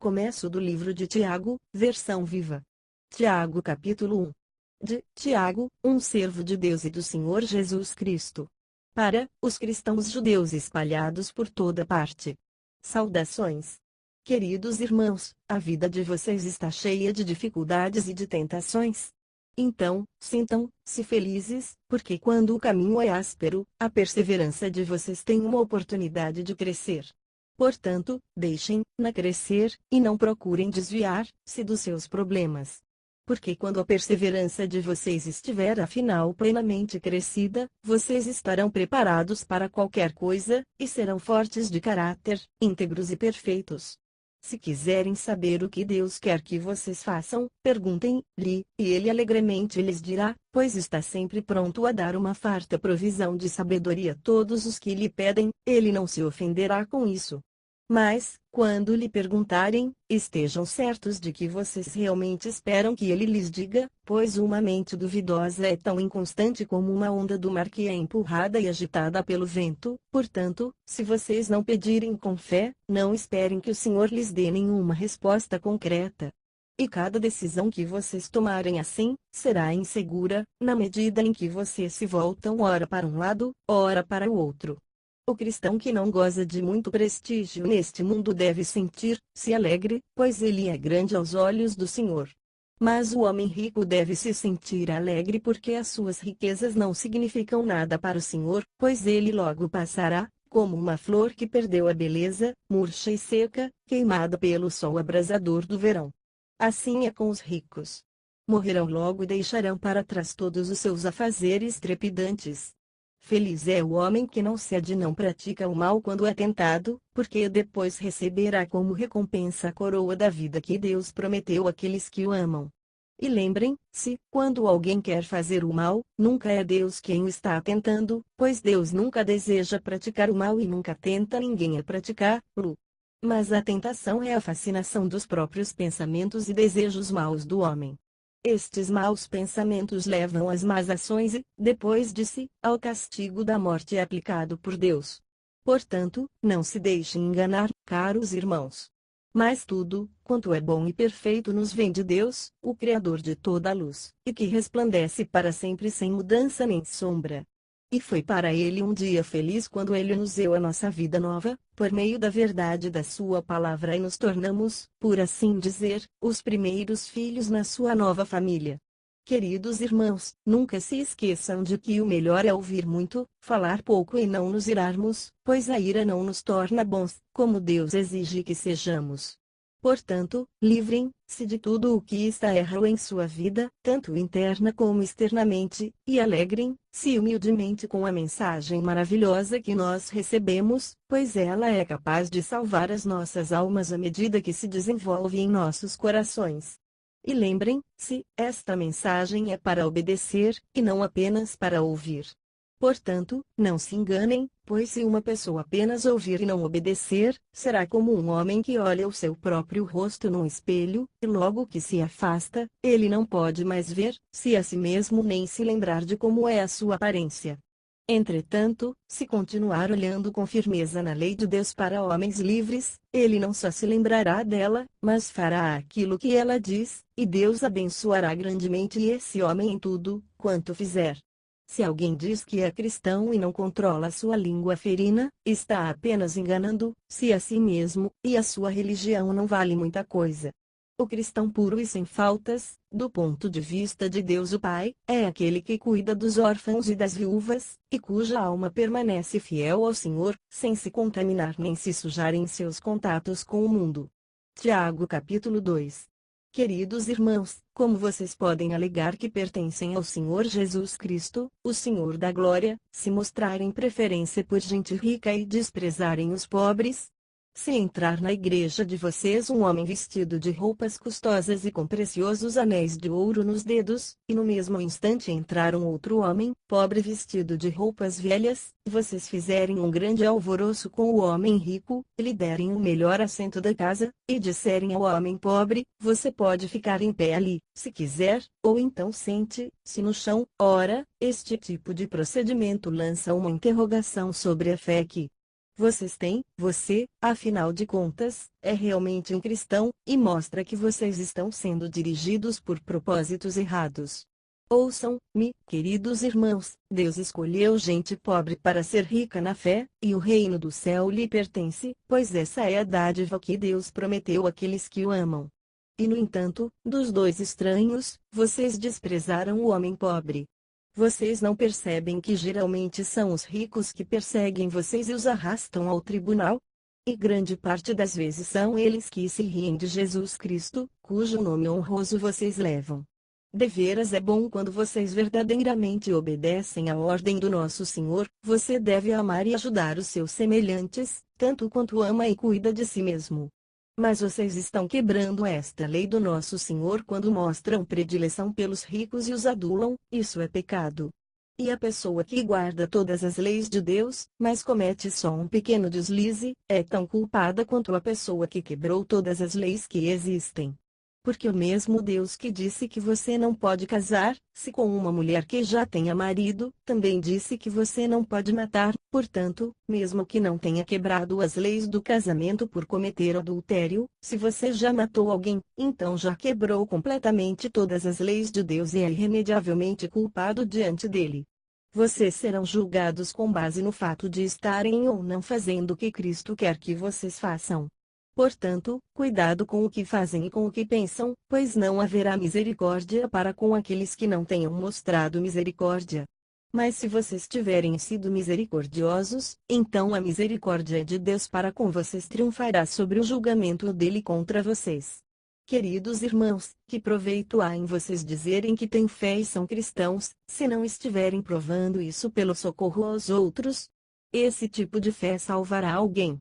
Começo do livro de Tiago, versão viva. Tiago capítulo 1. De Tiago, um servo de Deus e do Senhor Jesus Cristo. Para os cristãos judeus espalhados por toda parte. Saudações. Queridos irmãos, a vida de vocês está cheia de dificuldades e de tentações. Então, sintam-se felizes, porque quando o caminho é áspero, a perseverança de vocês tem uma oportunidade de crescer. Portanto, deixem-na crescer, e não procurem desviar-se dos seus problemas. Porque quando a perseverança de vocês estiver afinal plenamente crescida, vocês estarão preparados para qualquer coisa, e serão fortes de caráter, íntegros e perfeitos. Se quiserem saber o que Deus quer que vocês façam, perguntem-lhe, e ele alegremente lhes dirá, pois está sempre pronto a dar uma farta provisão de sabedoria a todos os que lhe pedem, ele não se ofenderá com isso. Mas, quando lhe perguntarem, estejam certos de que vocês realmente esperam que ele lhes diga, pois uma mente duvidosa é tão inconstante como uma onda do mar que é empurrada e agitada pelo vento. Portanto, se vocês não pedirem com fé, não esperem que o Senhor lhes dê nenhuma resposta concreta. E cada decisão que vocês tomarem assim, será insegura, na medida em que vocês se voltam ora para um lado, ora para o outro. O cristão que não goza de muito prestígio neste mundo deve sentir-se alegre, pois ele é grande aos olhos do Senhor. Mas o homem rico deve se sentir alegre porque as suas riquezas não significam nada para o Senhor, pois ele logo passará, como uma flor que perdeu a beleza, murcha e seca, queimada pelo sol abrasador do verão. Assim é com os ricos. Morrerão logo e deixarão para trás todos os seus afazeres trepidantes. Feliz é o homem que não cede e não pratica o mal quando é tentado, porque depois receberá como recompensa a coroa da vida que Deus prometeu àqueles que o amam. E lembrem-se, quando alguém quer fazer o mal, nunca é Deus quem o está tentando, pois Deus nunca deseja praticar o mal e nunca tenta ninguém a praticá-lo. Mas a tentação é a fascinação dos próprios pensamentos e desejos maus do homem. Estes maus pensamentos levam às más ações e, depois de si, ao castigo da morte aplicado por Deus. Portanto, não se deixem enganar, caros irmãos. Mas tudo, quanto é bom e perfeito nos vem de Deus, o Criador de toda a luz, e que resplandece para sempre sem mudança nem sombra. E foi para ele um dia feliz quando ele nos deu a nossa vida nova, por meio da verdade da sua palavra e nos tornamos, por assim dizer, os primeiros filhos na sua nova família. Queridos irmãos, nunca se esqueçam de que o melhor é ouvir muito, falar pouco e não nos irarmos, pois a ira não nos torna bons, como Deus exige que sejamos. Portanto, livrem-se de tudo o que está errado em sua vida, tanto interna como externamente, e alegrem-se humildemente com a mensagem maravilhosa que nós recebemos, pois ela é capaz de salvar as nossas almas à medida que se desenvolve em nossos corações. E lembrem-se, esta mensagem é para obedecer, e não apenas para ouvir. Portanto, não se enganem, pois se uma pessoa apenas ouvir e não obedecer, será como um homem que olha o seu próprio rosto num espelho, e logo que se afasta, ele não pode mais ver-se a si mesmo nem se lembrar de como é a sua aparência. Entretanto, se continuar olhando com firmeza na lei de Deus para homens livres, ele não só se lembrará dela, mas fará aquilo que ela diz, e Deus abençoará grandemente esse homem em tudo quanto fizer. Se alguém diz que é cristão e não controla sua língua ferina, está apenas enganando-se a si mesmo, e a sua religião não vale muita coisa. O cristão puro e sem faltas, do ponto de vista de Deus o Pai, é aquele que cuida dos órfãos e das viúvas, e cuja alma permanece fiel ao Senhor, sem se contaminar nem se sujar em seus contatos com o mundo. Tiago capítulo 2. Queridos irmãos, como vocês podem alegar que pertencem ao Senhor Jesus Cristo, o Senhor da Glória, se mostrarem preferência por gente rica e desprezarem os pobres? Se entrar na igreja de vocês um homem vestido de roupas custosas e com preciosos anéis de ouro nos dedos, e no mesmo instante entrar um outro homem, pobre vestido de roupas velhas, vocês fizerem um grande alvoroço com o homem rico, lhe derem o melhor assento da casa, e disserem ao homem pobre, você pode ficar em pé ali, se quiser, ou então sente-se no chão. Ora, este tipo de procedimento lança uma interrogação sobre a fé que Você, afinal de contas, é realmente um cristão, e mostra que vocês estão sendo dirigidos por propósitos errados. Ouçam-me, queridos irmãos, Deus escolheu gente pobre para ser rica na fé, e o reino do céu lhe pertence, pois essa é a dádiva que Deus prometeu àqueles que o amam. E no entanto, dos dois estranhos, vocês desprezaram o homem pobre. Vocês não percebem que geralmente são os ricos que perseguem vocês e os arrastam ao tribunal? E grande parte das vezes são eles que se riem de Jesus Cristo, cujo nome honroso vocês levam. Deveras é bom quando vocês verdadeiramente obedecem à ordem do nosso Senhor, você deve amar e ajudar os seus semelhantes, tanto quanto ama e cuida de si mesmo. Mas vocês estão quebrando esta lei do nosso Senhor quando mostram predileção pelos ricos e os adulam, isso é pecado. E a pessoa que guarda todas as leis de Deus, mas comete só um pequeno deslize, é tão culpada quanto a pessoa que quebrou todas as leis que existem. Porque o mesmo Deus que disse que você não pode casar-se com uma mulher que já tenha marido, também disse que você não pode matar, portanto, mesmo que não tenha quebrado as leis do casamento por cometer adultério, se você já matou alguém, então já quebrou completamente todas as leis de Deus e é irremediavelmente culpado diante dele. Vocês serão julgados com base no fato de estarem ou não fazendo o que Cristo quer que vocês façam. Portanto, cuidado com o que fazem e com o que pensam, pois não haverá misericórdia para com aqueles que não tenham mostrado misericórdia. Mas se vocês tiverem sido misericordiosos, então a misericórdia de Deus para com vocês triunfará sobre o julgamento dele contra vocês. Queridos irmãos, que proveito há em vocês dizerem que têm fé e são cristãos, se não estiverem provando isso pelo socorro aos outros? Esse tipo de fé salvará alguém.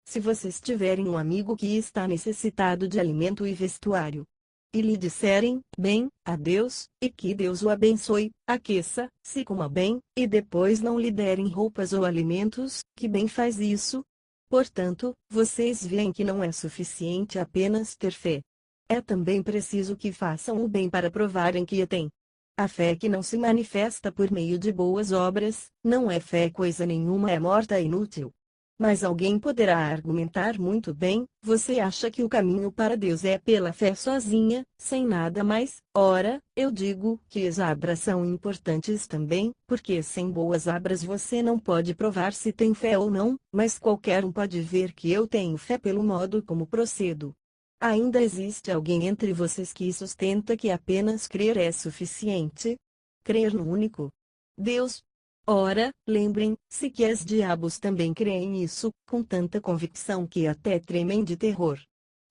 Se vocês tiverem um amigo que está necessitado de alimento e vestuário, e lhe disserem, bem, a Deus, e que Deus o abençoe, aqueça-se coma bem, e depois não lhe derem roupas ou alimentos, que bem faz isso? Portanto, vocês veem que não é suficiente apenas ter fé. É também preciso que façam o bem para provarem que a têm. A fé que não se manifesta por meio de boas obras, não é fé coisa nenhuma, é morta e inútil. Mas alguém poderá argumentar muito bem, você acha que o caminho para Deus é pela fé sozinha, sem nada mais? Ora, eu digo que as obras são importantes também, porque sem boas obras você não pode provar se tem fé ou não, mas qualquer um pode ver que eu tenho fé pelo modo como procedo. Ainda existe alguém entre vocês que sustenta que apenas crer é suficiente? Crer no único Deus? Ora, lembrem-se que os diabos também creem nisso, com tanta convicção que até tremem de terror.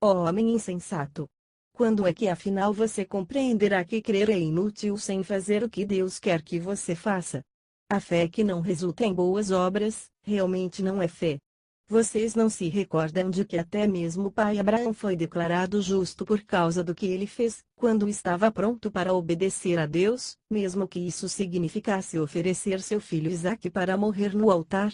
Ó homem insensato! Quando é que afinal você compreenderá que crer é inútil sem fazer o que Deus quer que você faça? A fé que não resulta em boas obras, realmente não é fé. Vocês não se recordam de que até mesmo o pai Abraão foi declarado justo por causa do que ele fez, quando estava pronto para obedecer a Deus, mesmo que isso significasse oferecer seu filho Isaque para morrer no altar?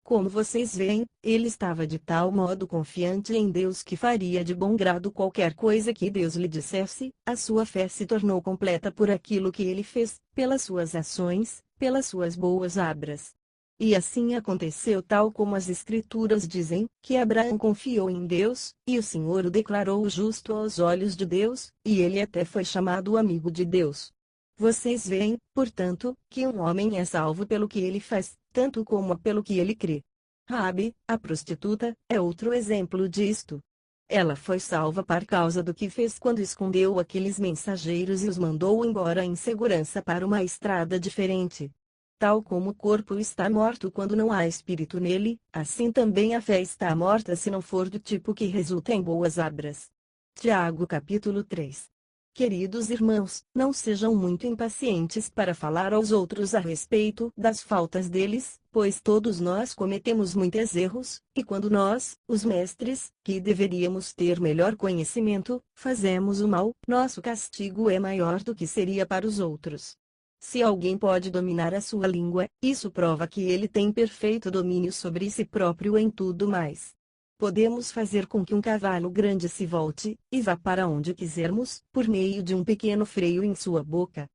Como vocês veem, ele estava de tal modo confiante em Deus que faria de bom grado qualquer coisa que Deus lhe dissesse, a sua fé se tornou completa por aquilo que ele fez, pelas suas ações, pelas suas boas obras. E assim aconteceu tal como as Escrituras dizem, que Abraão confiou em Deus, e o Senhor o declarou justo aos olhos de Deus, e ele até foi chamado amigo de Deus. Vocês veem, portanto, que um homem é salvo pelo que ele faz, tanto como pelo que ele crê. Raabe, a prostituta, é outro exemplo disto. Ela foi salva por causa do que fez quando escondeu aqueles mensageiros e os mandou embora em segurança para uma estrada diferente. Tal como o corpo está morto quando não há espírito nele, assim também a fé está morta se não for do tipo que resulta em boas obras. Tiago capítulo 3. Queridos irmãos, não sejam muito impacientes para falar aos outros a respeito das faltas deles, pois todos nós cometemos muitos erros, e quando nós, os mestres, que deveríamos ter melhor conhecimento, fazemos o mal, nosso castigo é maior do que seria para os outros. Se alguém pode dominar a sua língua, isso prova que ele tem perfeito domínio sobre si próprio em tudo mais. Podemos fazer com que um cavalo grande se volte, e vá para onde quisermos, por meio de um pequeno freio em sua boca.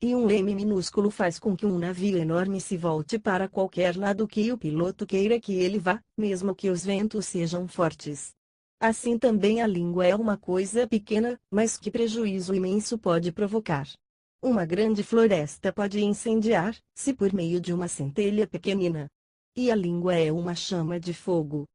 E um leme minúsculo faz com que um navio enorme se volte para qualquer lado que o piloto queira que ele vá, mesmo que os ventos sejam fortes. Assim também a língua é uma coisa pequena, mas que prejuízo imenso pode provocar. Uma grande floresta pode incendiar, se por meio de uma centelha pequenina. E a língua é uma chama de fogo.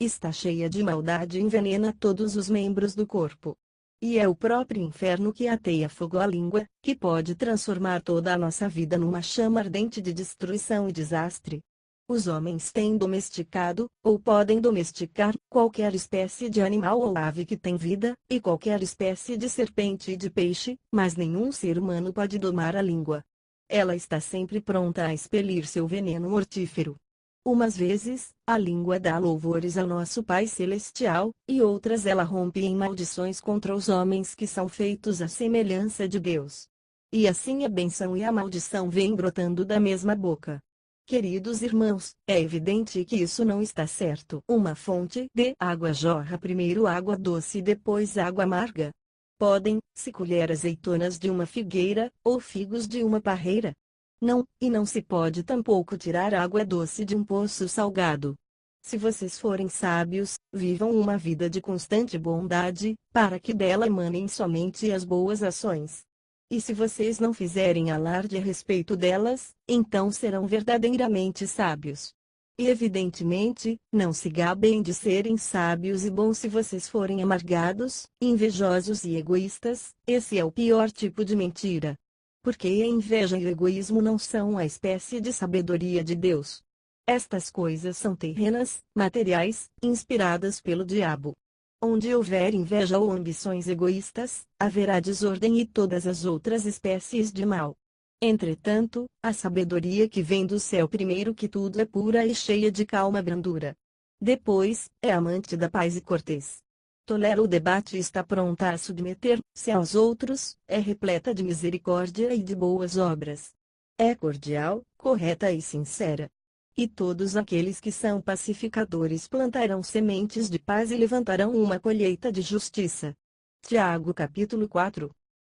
Está cheia de maldade e envenena todos os membros do corpo. E é o próprio inferno que ateia fogo à língua, que pode transformar toda a nossa vida numa chama ardente de destruição e desastre. Os homens têm domesticado, ou podem domesticar, qualquer espécie de animal ou ave que tem vida, e qualquer espécie de serpente e de peixe, mas nenhum ser humano pode domar a língua. Ela está sempre pronta a expelir seu veneno mortífero. Umas vezes, a língua dá louvores ao nosso Pai Celestial, e outras ela rompe em maldições contra os homens que são feitos à semelhança de Deus. E assim a bênção e a maldição vêm brotando da mesma boca. Queridos irmãos, é evidente que isso não está certo. Uma fonte de água jorra primeiro água doce e depois água amarga. Podem-se colher azeitonas de uma figueira, ou figos de uma parreira? Não, e não se pode tampouco tirar água doce de um poço salgado. Se vocês forem sábios, vivam uma vida de constante bondade, para que dela emanem somente as boas ações. E se vocês não fizerem alarde a respeito delas, então serão verdadeiramente sábios. E evidentemente, não se gabem de serem sábios e bons se vocês forem amargados, invejosos e egoístas, esse é o pior tipo de mentira. Porque a inveja e o egoísmo não são a espécie de sabedoria de Deus. Estas coisas são terrenas, materiais, inspiradas pelo diabo. Onde houver inveja ou ambições egoístas, haverá desordem e todas as outras espécies de mal. Entretanto, a sabedoria que vem do céu primeiro que tudo é pura e cheia de calma brandura. Depois, é amante da paz e cortês. Tolera o debate e está pronta a submeter-se aos outros, é repleta de misericórdia e de boas obras. É cordial, correta e sincera. E todos aqueles que são pacificadores plantarão sementes de paz e levantarão uma colheita de justiça. Tiago capítulo 4.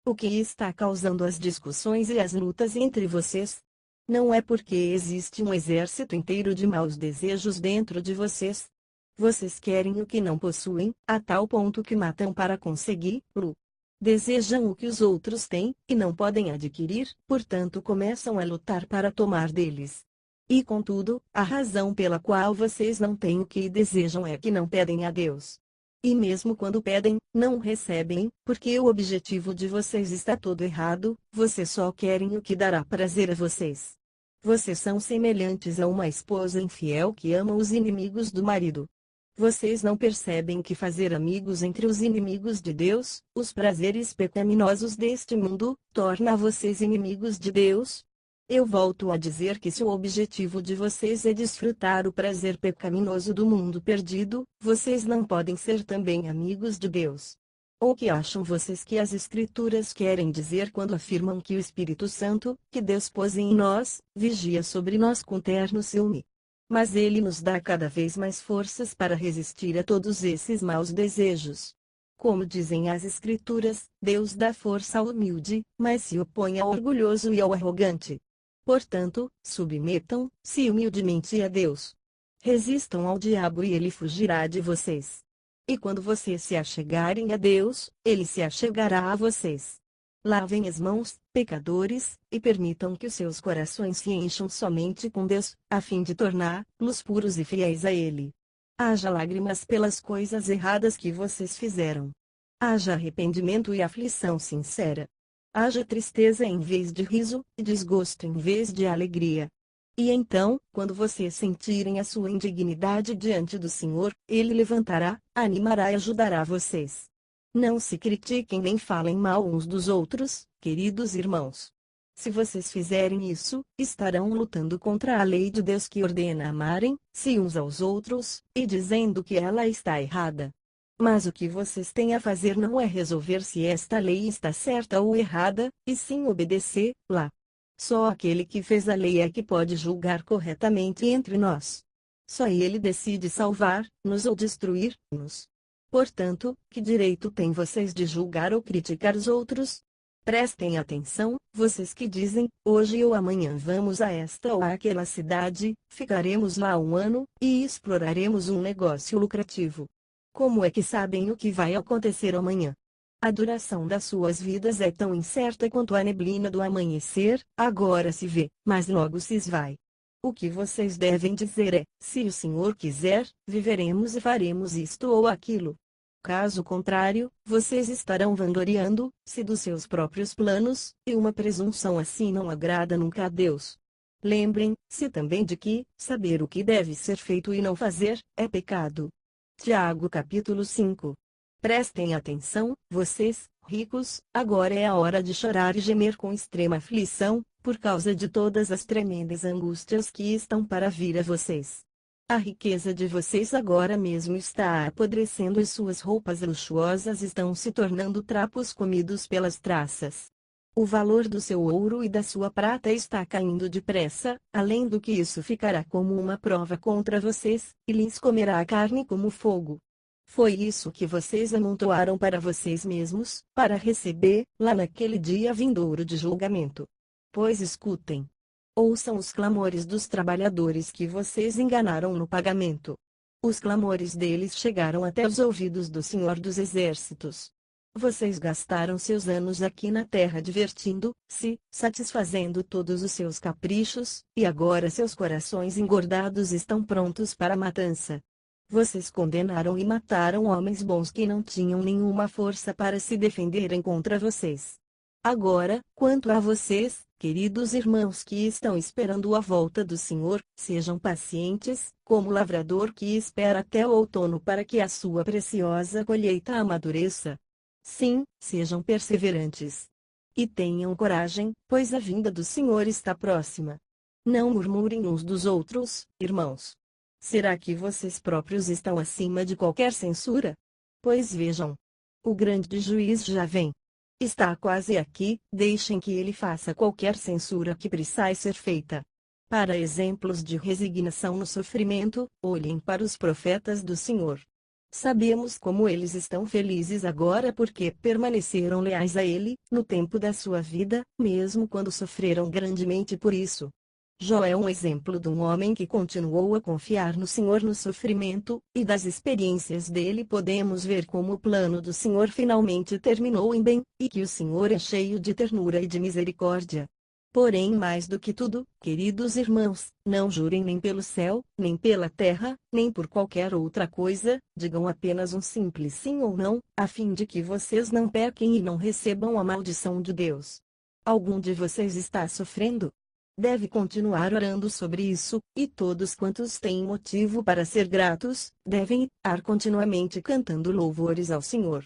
O que está causando as discussões e as lutas entre vocês? Não é porque existe um exército inteiro de maus desejos dentro de vocês. Vocês querem o que não possuem, a tal ponto que matam para consegui-lo. Desejam o que os outros têm, e não podem adquirir, portanto começam a lutar para tomar deles. E contudo, a razão pela qual vocês não têm o que desejam é que não pedem a Deus. E mesmo quando pedem, não recebem, porque o objetivo de vocês está todo errado, vocês só querem o que dará prazer a vocês. Vocês são semelhantes a uma esposa infiel que ama os inimigos do marido. Vocês não percebem que fazer amigos entre os inimigos de Deus, os prazeres pecaminosos deste mundo, torna vocês inimigos de Deus? Eu volto a dizer que se o objetivo de vocês é desfrutar o prazer pecaminoso do mundo perdido, vocês não podem ser também amigos de Deus. O que acham vocês que as Escrituras querem dizer quando afirmam que o Espírito Santo, que Deus pôs em nós, vigia sobre nós com terno ciúme? Mas ele nos dá cada vez mais forças para resistir a todos esses maus desejos. Como dizem as Escrituras, Deus dá força ao humilde, mas se opõe ao orgulhoso e ao arrogante. Portanto, submetam-se humildemente a Deus. Resistam ao diabo e ele fugirá de vocês. E quando vocês se achegarem a Deus, ele se achegará a vocês. Lavem as mãos, pecadores, e permitam que os seus corações se encham somente com Deus, a fim de torná-los puros e fiéis a Ele. Haja lágrimas pelas coisas erradas que vocês fizeram. Haja arrependimento e aflição sincera. Haja tristeza em vez de riso, e desgosto em vez de alegria. E então, quando vocês sentirem a sua indignidade diante do Senhor, Ele levantará, animará e ajudará vocês. Não se critiquem nem falem mal uns dos outros, queridos irmãos. Se vocês fizerem isso, estarão lutando contra a lei de Deus que ordena amarem-se uns aos outros, e dizendo que ela está errada. Mas o que vocês têm a fazer não é resolver se esta lei está certa ou errada, e sim obedecê-la. Só aquele que fez a lei é que pode julgar corretamente entre nós. Só ele decide salvar-nos ou destruir-nos. Portanto, que direito têm vocês de julgar ou criticar os outros? Prestem atenção, vocês que dizem, hoje ou amanhã vamos a esta ou àquela cidade, ficaremos lá um ano, e exploraremos um negócio lucrativo. Como é que sabem o que vai acontecer amanhã? A duração das suas vidas é tão incerta quanto a neblina do amanhecer, agora se vê, mas logo se esvai. O que vocês devem dizer é: se o Senhor quiser, viveremos e faremos isto ou aquilo. Caso contrário, vocês estarão vangloriando-se dos seus próprios planos, e uma presunção assim não agrada nunca a Deus. Lembrem-se também de que, saber o que deve ser feito e não fazer, é pecado. Tiago capítulo 5. Prestem atenção, vocês, ricos, agora é a hora de chorar e gemer com extrema aflição, por causa de todas as tremendas angústias que estão para vir a vocês. A riqueza de vocês agora mesmo está apodrecendo e suas roupas luxuosas estão se tornando trapos comidos pelas traças. O valor do seu ouro e da sua prata está caindo depressa, além do que isso ficará como uma prova contra vocês, e lhes comerá a carne como fogo. Foi isso que vocês amontoaram para vocês mesmos, para receber, lá naquele dia vindouro de julgamento. Pois escutem. Ouçam os clamores dos trabalhadores que vocês enganaram no pagamento. Os clamores deles chegaram até os ouvidos do Senhor dos Exércitos. Vocês gastaram seus anos aqui na terra divertindo-se, satisfazendo todos os seus caprichos, e agora seus corações engordados estão prontos para a matança. Vocês condenaram e mataram homens bons que não tinham nenhuma força para se defenderem contra vocês. Agora, quanto a vocês, queridos irmãos que estão esperando a volta do Senhor, sejam pacientes, como o lavrador que espera até o outono para que a sua preciosa colheita amadureça. Sim, sejam perseverantes. E tenham coragem, pois a vinda do Senhor está próxima. Não murmurem uns dos outros, irmãos. Será que vocês próprios estão acima de qualquer censura? Pois vejam. O grande juiz já vem. Está quase aqui, deixem que ele faça qualquer censura que precisar ser feita. Para exemplos de resignação no sofrimento, olhem para os profetas do Senhor. Sabemos como eles estão felizes agora porque permaneceram leais a Ele, no tempo da sua vida, mesmo quando sofreram grandemente por isso. Jó é um exemplo de um homem que continuou a confiar no Senhor no sofrimento, e das experiências dele podemos ver como o plano do Senhor finalmente terminou em bem, e que o Senhor é cheio de ternura e de misericórdia. Porém, mais do que tudo, queridos irmãos, não jurem nem pelo céu, nem pela terra, nem por qualquer outra coisa, digam apenas um simples sim ou não, a fim de que vocês não pequem e não recebam a maldição de Deus. Algum de vocês está sofrendo? Deve continuar orando sobre isso, e todos quantos têm motivo para ser gratos, devem estar continuamente cantando louvores ao Senhor.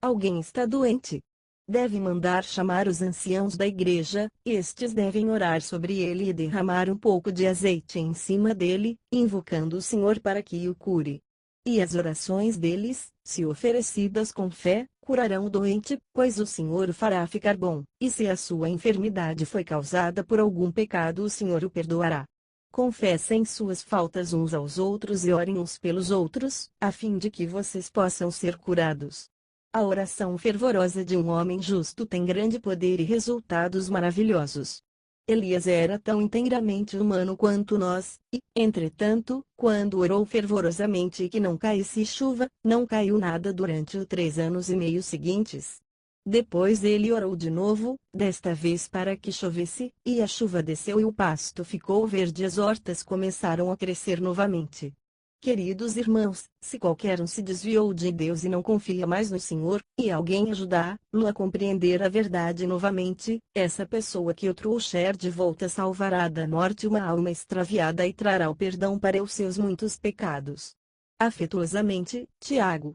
Alguém está doente? Deve mandar chamar os anciãos da igreja, estes devem orar sobre ele e derramar um pouco de azeite em cima dele, invocando o Senhor para que o cure. E as orações deles, se oferecidas com fé, curarão o doente, pois o Senhor o fará ficar bom, e se a sua enfermidade foi causada por algum pecado o Senhor o perdoará. Confessem suas faltas uns aos outros e orem uns pelos outros, a fim de que vocês possam ser curados. A oração fervorosa de um homem justo tem grande poder e resultados maravilhosos. Elias era tão inteiramente humano quanto nós, e, entretanto, quando orou fervorosamente que não caísse chuva, não caiu nada durante os 3 anos e meio seguintes. Depois ele orou de novo, desta vez para que chovesse, e a chuva desceu e o pasto ficou verde e as hortas começaram a crescer novamente. Queridos irmãos, se qualquer um se desviou de Deus e não confia mais no Senhor, e alguém ajudá-lo a compreender a verdade novamente, essa pessoa que o trouxer de volta salvará da morte uma alma extraviada e trará o perdão para os seus muitos pecados. Afetuosamente, Tiago.